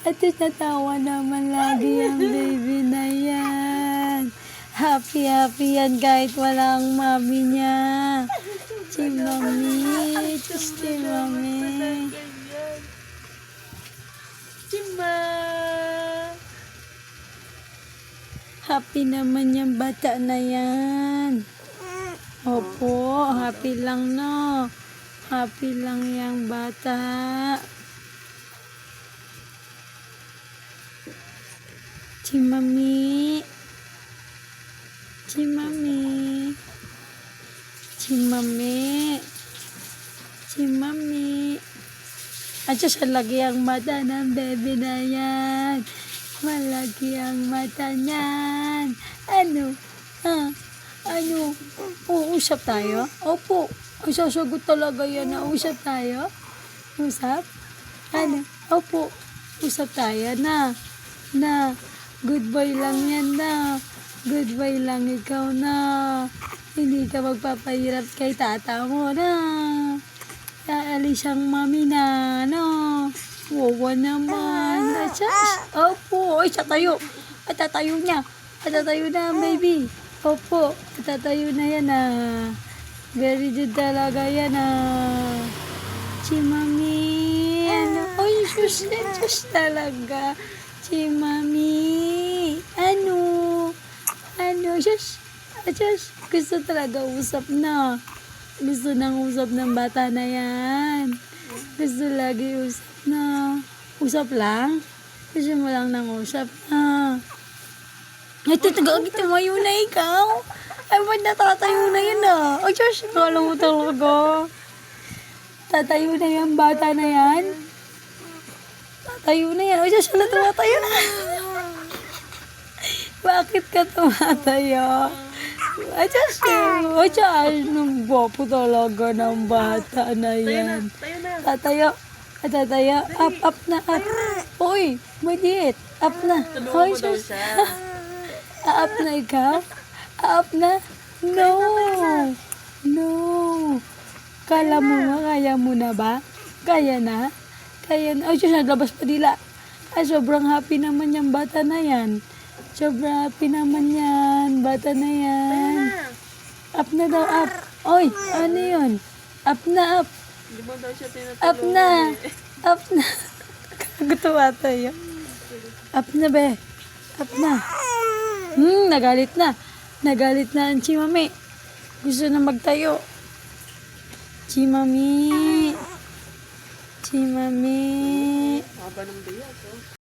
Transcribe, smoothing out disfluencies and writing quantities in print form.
At natawa naman lagi ang baby na yan. Happy yan kahit walang mami niya. Si mami. Si mami. Chima! Happy naman yung bata na yan. Opo, happy lang no. Happy lang yung bata. Si mami. Si mami. Si mami. Si mami. At siya lagi ang mata ng baby na yan. Malaki ang mata niyan. Ano? Ano? Uusap tayo? Opo. Ay, sasagot talaga yan na usap tayo. Usap? Ano? Opo. Usap tayo na. Good boy lang yan na. Good boy lang ikaw na. Hindi ka magpapahirap kay tata mo na. Aalis ang mami na, no? Wawa naman. Opo. Ay, tatayo. At tatayo niya. At tatayo na, baby. Opo. At tatayo na yan, Very good talaga yan, Si mami. Ano? Ay, sus talaga. Si mami. Ano? Sus. Gusto talaga usap na. Gusto nang usap ng bata na yan. Gusto lagi usap na. Usap lang? Gusto mo lang nang usap na. Ito, tumayo na ikaw. Ay, ba't natatayo na yun Ay, Josh, kala mo talaga. Tatayo na yung bata na yan. Tatayo na yan. Ay, Josh, tumatayo na. Bakit ka tumatayo? Ay, Josh, nung gwapo talaga ng bata na yan. Tatayo. Up na. Uy, maliit. Up na. Ay, Josh. Up na ikaw? Up na? No. Kala mo nga, kaya mo na ba? Kaya na? Ay, Diyos, naglabas pa dila. Ay, sobrang happy naman yung bata na yan. Sobrang happy naman yan. Bata na yan. Up na daw, up. Oy, ano yun? Up na, up. Hindi mo daw siya tinatulungan. Up na. Up na. Kagutuwa tayo. Up na, be. Up na. Nagalit na. Nagalit na ang chimami. Gusto na magtayo. Chimami. Haba ng biyak,